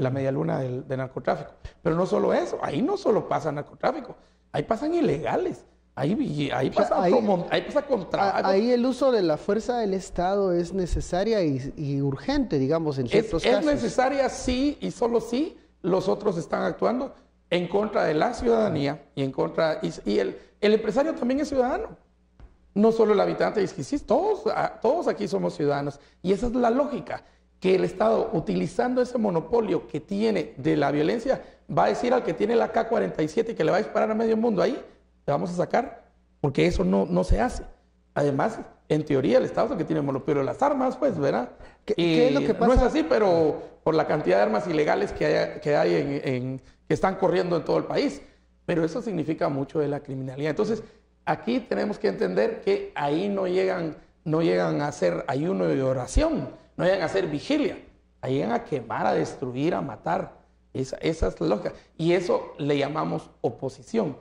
narcotráfico. Pero no solo eso, ahí no solo pasa narcotráfico, ahí pasan ilegales. Ahí pasa contrabando. Ahí el uso de la fuerza del Estado es necesaria y urgente, digamos, en ciertos casos. Es necesaria, sí, y solo sí los otros están actuando en contra de la ciudadanía y en contra... Y el empresario también es ciudadano. No solo el habitante de Isquisís, todos aquí somos ciudadanos. Y esa es la lógica, que el Estado, utilizando ese monopolio que tiene de la violencia, va a decir al que tiene la K-47 y que le va a disparar a medio mundo ahí, te vamos a sacar, porque eso no se hace. Además, En teoría, el Estado es el que tiene monopolio de las armas, pues, ¿verdad? ¿Qué es lo que pasa? No es así, pero por la cantidad de armas ilegales que hay que están corriendo en todo el país. Pero eso significa mucho de la criminalidad. Entonces, aquí tenemos que entender que ahí no llegan a hacer ayuno y oración, no llegan a hacer vigilia. Ahí llegan a quemar, a destruir, a matar. Esa es la lógica. Y eso le llamamos oposición.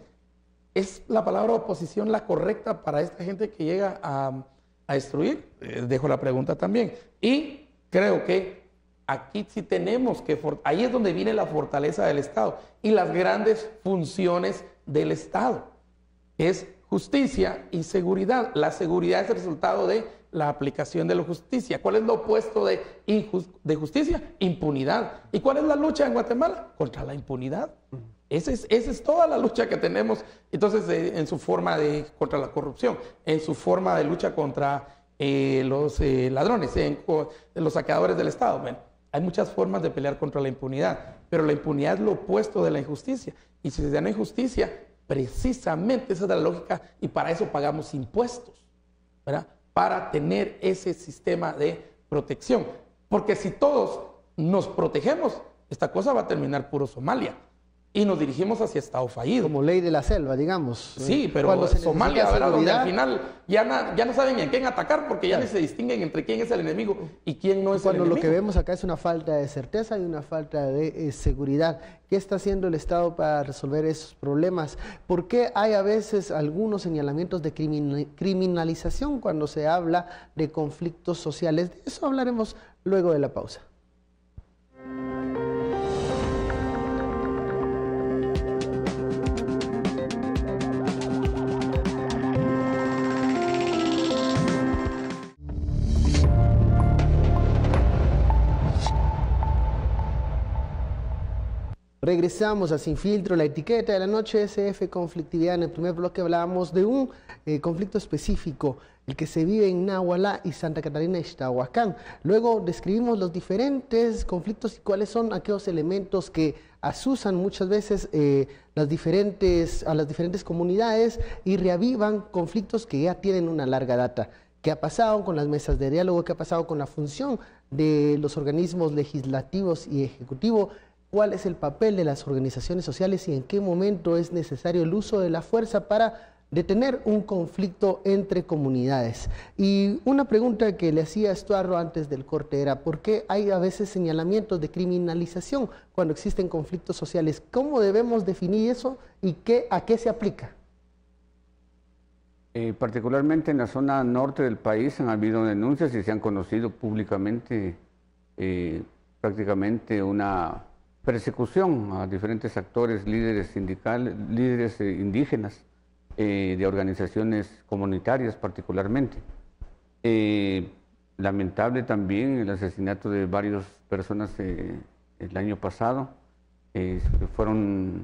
¿Es la palabra oposición la correcta para esta gente que llega a destruir? Dejo la pregunta también. Y creo que aquí sí tenemos que... Ahí es donde viene la fortaleza del Estado y las grandes funciones del Estado. Es justicia y seguridad. La seguridad es el resultado de la aplicación de la justicia. ¿Cuál es lo opuesto de justicia? Impunidad. ¿Y cuál es la lucha en Guatemala? Contra la impunidad. Esa es toda la lucha que tenemos. Entonces, en su forma contra la corrupción, en su forma de lucha contra los ladrones, los saqueadores del Estado. Bueno, hay muchas formas de pelear contra la impunidad, pero la impunidad es lo opuesto de la injusticia. Y si se da una injusticia, precisamente esa es la lógica, y para eso pagamos impuestos, ¿verdad? Para tener ese sistema de protección. Porque si todos nos protegemos, esta cosa va a terminar puro Somalia. Y nos dirigimos hacia Estado fallido. Como ley de la selva, digamos. Sí, pero Somalia, ¿verdad? Donde al final ya no saben ni a quién atacar porque ya ni se distinguen entre quién es el enemigo y quién no es el enemigo. Lo que vemos acá es una falta de certeza y una falta de seguridad. ¿Qué está haciendo el Estado para resolver esos problemas? ¿Por qué hay a veces algunos señalamientos de criminalización cuando se habla de conflictos sociales? De eso hablaremos luego de la pausa. Regresamos a Sin Filtro, la etiqueta de la noche, SF Conflictividad. En el primer bloque hablábamos de un conflicto específico, el que se vive en Nahualá y Santa Catarina Ixtahuacán. Luego describimos los diferentes conflictos y cuáles son aquellos elementos que asusan muchas veces a las diferentes comunidades y reavivan conflictos que ya tienen una larga data. ¿Qué ha pasado con las mesas de diálogo? ¿Qué ha pasado con la función de los organismos legislativos y ejecutivos? ¿Cuál es el papel de las organizaciones sociales y en qué momento es necesario el uso de la fuerza para detener un conflicto entre comunidades? Y una pregunta que le hacía a Estuardo antes del corte era, ¿por qué hay a veces señalamientos de criminalización cuando existen conflictos sociales? ¿Cómo debemos definir eso y a qué se aplica? Particularmente en la zona norte del país han habido denuncias y se han conocido públicamente prácticamente una persecución a diferentes actores, líderes sindicales, líderes indígenas, de organizaciones comunitarias particularmente. Lamentable también el asesinato de varias personas el año pasado. Fueron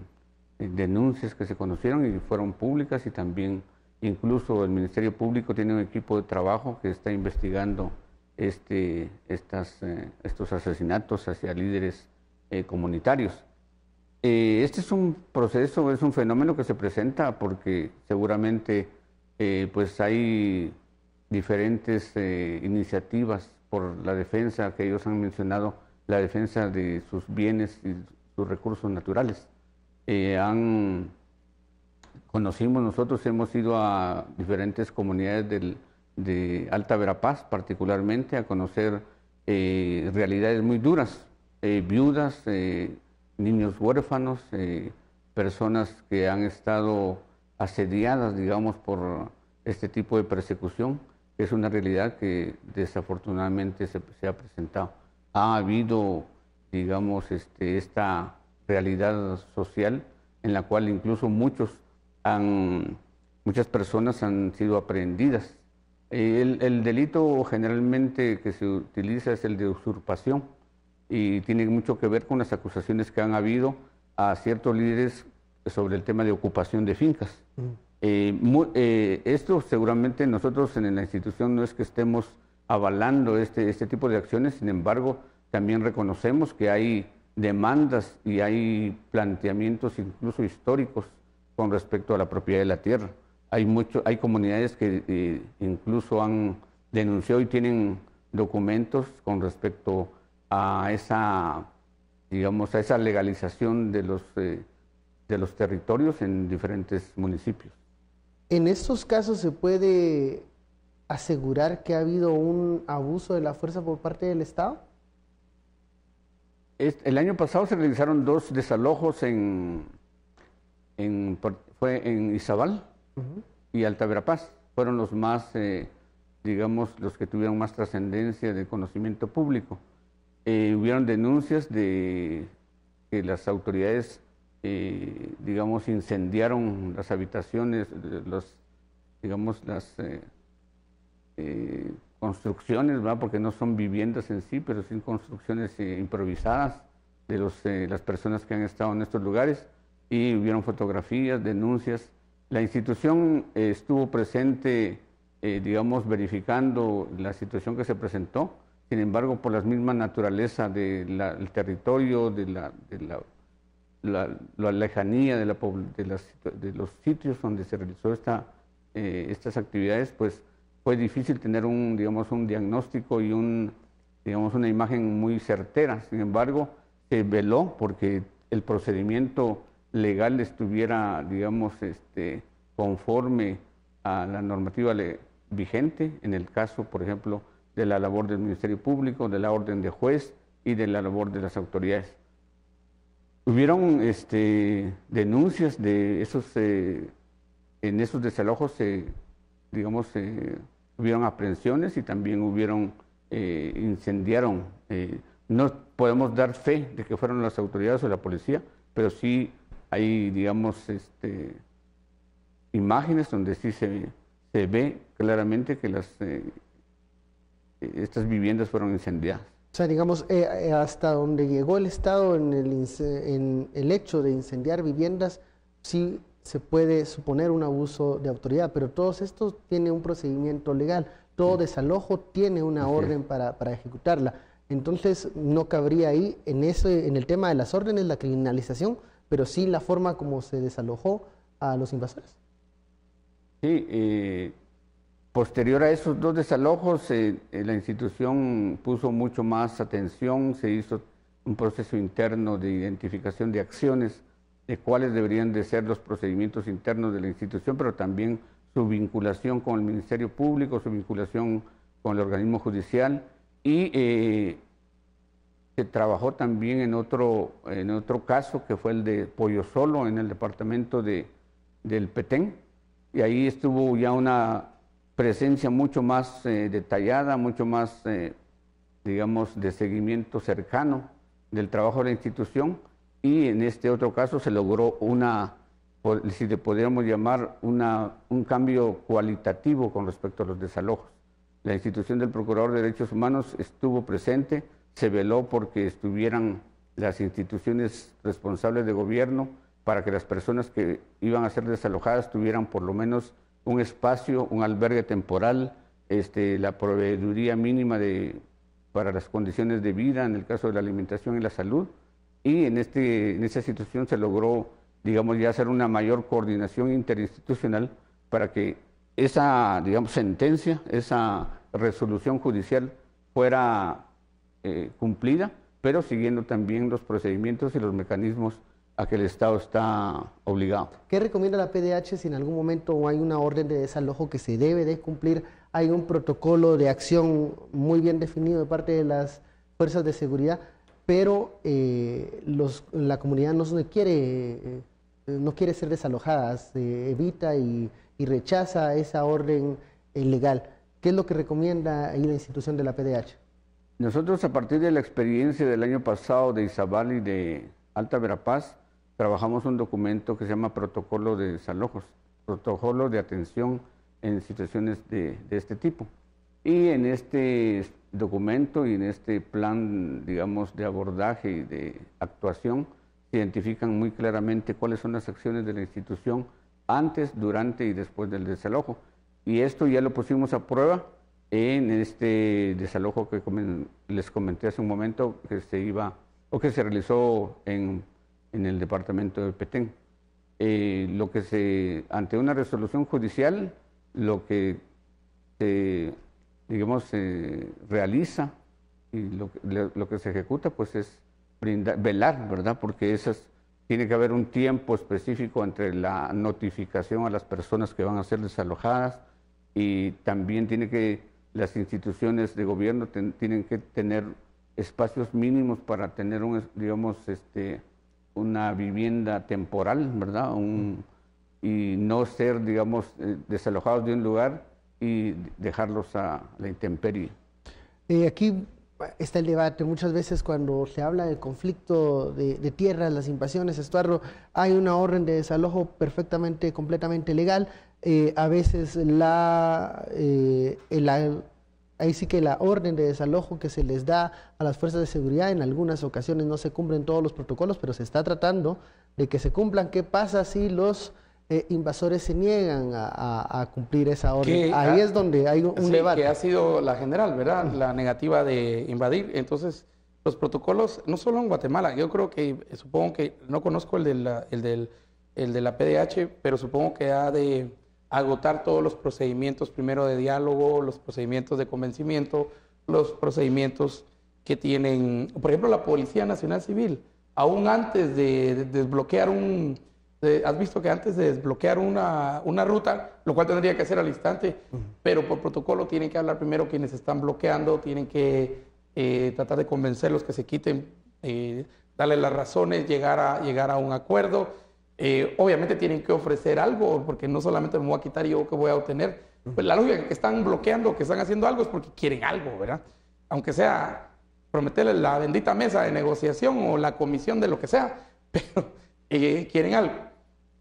denuncias que se conocieron y fueron públicas, y también incluso el Ministerio Público tiene un equipo de trabajo que está investigando estos asesinatos hacia líderes comunitarios. Este es un proceso, es un fenómeno que se presenta porque seguramente pues hay diferentes iniciativas por la defensa que ellos han mencionado, la defensa de sus bienes y sus recursos naturales. Conocimos, nosotros hemos ido a diferentes comunidades de Alta Verapaz particularmente a conocer realidades muy duras. Viudas, niños huérfanos, personas que han estado asediadas, digamos, por este tipo de persecución. Es una realidad que desafortunadamente se ha presentado. Ha habido, digamos, esta realidad social en la cual incluso muchas personas han sido aprehendidas. El delito generalmente que se utiliza es el de usurpación, y tiene mucho que ver con las acusaciones que han habido a ciertos líderes sobre el tema de ocupación de fincas. Esto seguramente nosotros en la institución no es que estemos avalando este tipo de acciones, sin embargo, también reconocemos que hay demandas y hay planteamientos incluso históricos con respecto a la propiedad de la tierra. hay comunidades que incluso han denunciado y tienen documentos con respecto a esa, digamos, a esa legalización de los territorios en diferentes municipios. ¿En estos casos se puede asegurar que ha habido un abuso de la fuerza por parte del Estado? El año pasado se realizaron 2 desalojos fue en Izabal y Alta Verapaz. Fueron los más, digamos, los que tuvieron más trascendencia de conocimiento público. Hubieron denuncias de que las autoridades, digamos, incendiaron las habitaciones, digamos, las construcciones, ¿verdad? Porque no son viviendas en sí, pero sí construcciones improvisadas de las personas que han estado en estos lugares, y hubieron fotografías, denuncias. La institución estuvo presente, digamos, verificando la situación que se presentó. Sin embargo, por la misma naturaleza del territorio, de la lejanía de los sitios donde se realizó estas actividades, pues fue difícil tener digamos, un diagnóstico y digamos, una imagen muy certera. Sin embargo, se veló porque el procedimiento legal estuviera, digamos, conforme a la normativa vigente, en el caso, por ejemplo, de la labor del Ministerio Público, de la orden de juez y de la labor de las autoridades. Hubieron denuncias de en esos desalojos, digamos, hubieron aprehensiones y también incendiaron. No podemos dar fe de que fueron las autoridades o la policía, pero sí hay, digamos, imágenes donde sí se ve claramente que estas viviendas fueron incendiadas. O sea, digamos, hasta donde llegó el Estado en el hecho de incendiar viviendas, sí se puede suponer un abuso de autoridad, pero todos estos tienen un procedimiento legal, todo desalojo tiene una orden para ejecutarla. Entonces, no cabría ahí en el tema de las órdenes la criminalización, pero sí la forma como se desalojó a los invasores. Sí, posterior a esos 2 desalojos, la institución puso mucho más atención, se hizo un proceso interno de identificación de acciones, de cuáles deberían de ser los procedimientos internos de la institución, pero también su vinculación con el Ministerio Público, su vinculación con el organismo judicial, y se trabajó también en otro caso, que fue el de Pollo Solo, en el departamento del Petén, y ahí estuvo ya una presencia mucho más detallada, mucho más, digamos, de seguimiento cercano del trabajo de la institución, y en este otro caso se logró si le podríamos llamar, un cambio cualitativo con respecto a los desalojos. La institución del Procurador de Derechos Humanos estuvo presente, se veló porque estuvieran las instituciones responsables de gobierno para que las personas que iban a ser desalojadas tuvieran por lo menos un espacio, un albergue temporal, la proveeduría mínima para las condiciones de vida, en el caso de la alimentación y la salud. Y en esa situación se logró, digamos, ya hacer una mayor coordinación interinstitucional para que esa, digamos, sentencia, esa resolución judicial fuera cumplida, pero siguiendo también los procedimientos y los mecanismos a que el Estado está obligado. ¿Qué recomienda la PDH si en algún momento hay una orden de desalojo que se debe de cumplir? Hay un protocolo de acción muy bien definido de parte de las fuerzas de seguridad, pero la comunidad no quiere ser desalojada, se evita y rechaza esa orden legal. ¿Qué es lo que recomienda ahí la institución de la PDH? Nosotros, a partir de la experiencia del año pasado de Izabal y de Alta Verapaz, trabajamos un documento que se llama Protocolo de Desalojos, Protocolo de Atención en Situaciones de este tipo. Y en este documento y en este plan, digamos, de abordaje y de actuación, se identifican muy claramente cuáles son las acciones de la institución antes, durante y después del desalojo. Y esto ya lo pusimos a prueba en este desalojo que les comenté hace un momento, que se realizó en el departamento de Petén. ante una resolución judicial, lo que se, digamos, realiza y lo que se ejecuta, pues es velar, ¿verdad? Porque tiene que haber un tiempo específico entre la notificación a las personas que van a ser desalojadas, y también las instituciones de gobierno tienen que tener espacios mínimos para tener una vivienda temporal, ¿verdad? Y no ser, digamos, desalojados de un lugar y dejarlos a la intemperie. Aquí está el debate. Muchas veces cuando se habla del conflicto de tierras, las invasiones, Estuardo, hay una orden de desalojo perfectamente, completamente legal. A veces ahí sí que la orden de desalojo que se les da a las fuerzas de seguridad en algunas ocasiones no se cumplen todos los protocolos, pero se está tratando de que se cumplan. ¿Qué pasa si los invasores se niegan a cumplir esa orden? Ahí es donde hay un debate. Que ha sido la general, ¿verdad? La negativa de invadir. Entonces, los protocolos, no solo en Guatemala, yo creo que, supongo que, no conozco el de la PDH, pero supongo que ha de agotar todos los procedimientos, primero de diálogo, los procedimientos de convencimiento, los procedimientos que tienen, por ejemplo, la Policía Nacional Civil, aún antes de desbloquear has visto que antes de desbloquear una ruta, lo cual tendría que hacer al instante, pero por protocolo tienen que hablar primero quienes están bloqueando, tienen que tratar de convencerlos que se quiten, darle las razones, llegar a un acuerdo. Obviamente tienen que ofrecer algo, porque no solamente me voy a quitar yo que voy a obtener. Pues la lógica que están bloqueando, que están haciendo algo, es porque quieren algo, ¿verdad? Aunque sea prometerles la bendita mesa de negociación o la comisión de lo que sea, pero quieren algo.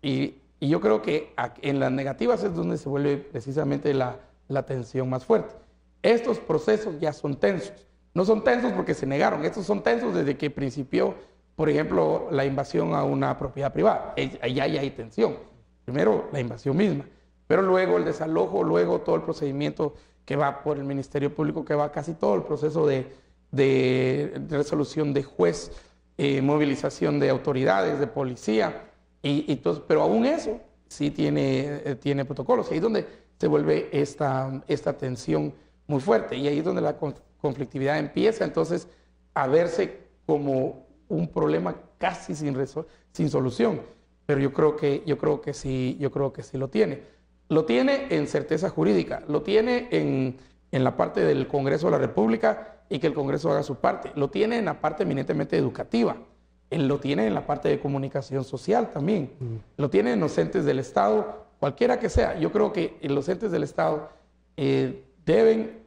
Y yo creo que en las negativas es donde se vuelve precisamente la tensión más fuerte. Estos procesos ya son tensos. No son tensos porque se negaron, estos son tensos desde que principió, por ejemplo, la invasión a una propiedad privada. Allá ya hay tensión. Primero, la invasión misma, pero luego el desalojo, luego todo el procedimiento que va por el Ministerio Público, que va casi todo el proceso de resolución de juez, movilización de autoridades, de policía, pero aún eso sí tiene protocolos. Ahí es donde se vuelve esta tensión muy fuerte, y ahí es donde la conflictividad empieza entonces a verse como un problema casi sin solución. Pero yo creo que sí lo tiene. Lo tiene en certeza jurídica, lo tiene en la parte del Congreso de la República, y que el Congreso haga su parte. Lo tiene en la parte eminentemente educativa. Él lo tiene en la parte de comunicación social también. Lo tiene en los entes del Estado, cualquiera que sea. Yo creo que en los entes del Estado deben,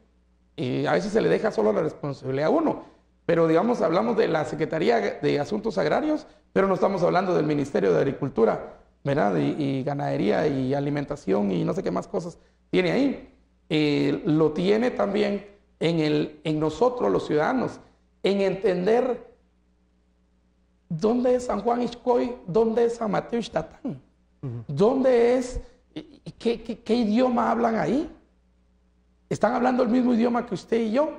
a veces se le deja solo la responsabilidad a uno, pero digamos, hablamos de la Secretaría de Asuntos Agrarios, pero no estamos hablando del Ministerio de Agricultura, ¿verdad? Y Ganadería y Alimentación y no sé qué más cosas tiene ahí. Lo tiene también en nosotros los ciudadanos, en entender dónde es San Juan Ixcoy, dónde es San Mateo Ixtatán, dónde es, qué idioma hablan ahí. ¿Están hablando el mismo idioma que usted y yo?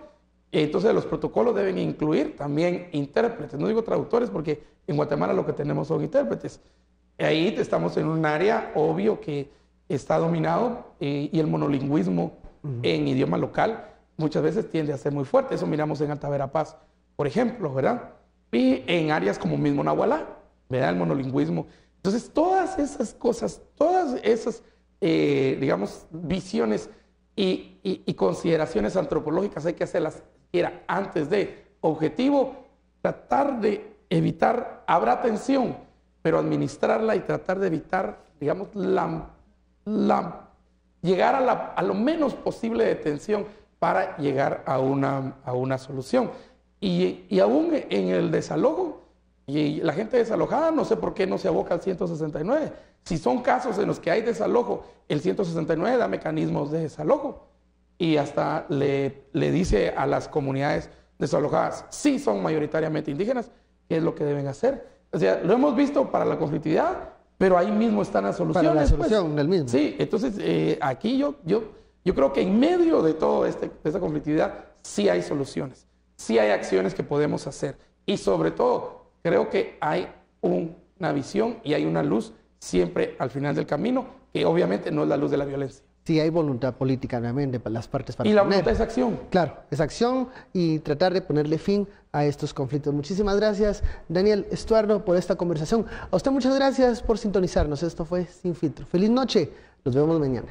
Entonces los protocolos deben incluir también intérpretes, no digo traductores, porque en Guatemala lo que tenemos son intérpretes. Ahí estamos en un área, obvio, que está dominado, y el monolingüismo en idioma local muchas veces tiende a ser muy fuerte. Eso miramos en Alta Verapaz, por ejemplo, ¿verdad? Y en áreas como mismo Nahualá, ¿verdad? El monolingüismo. Entonces, todas esas cosas, todas esas, digamos, visiones y consideraciones antropológicas hay que hacerlas antes de. Objetivo, tratar de evitar, habrá tensión, pero administrarla y tratar de evitar, digamos, llegar a lo menos posible de tensión para llegar a una solución. Y aún en el desalojo, y la gente desalojada, no sé por qué no se aboca al 169. Si son casos en los que hay desalojo, el 169 da mecanismos de desalojo, y hasta le dice a las comunidades desalojadas, sí son mayoritariamente indígenas, qué es lo que deben hacer. O sea, lo hemos visto para la conflictividad, pero ahí mismo están las soluciones. Para la solución del mismo. Sí, entonces aquí yo creo que en medio de toda esta conflictividad sí hay soluciones, sí hay acciones que podemos hacer, y sobre todo creo que hay una visión y hay una luz siempre al final del camino, que obviamente no es la luz de la violencia. Sí, hay voluntad política obviamente para las partes para Y la poner. voluntad es acción. Claro, es acción y tratar de ponerle fin a estos conflictos. Muchísimas gracias, Daniel Estuardo, por esta conversación. A usted muchas gracias por sintonizarnos. Esto fue Sin Filtro. Feliz noche. Nos vemos mañana.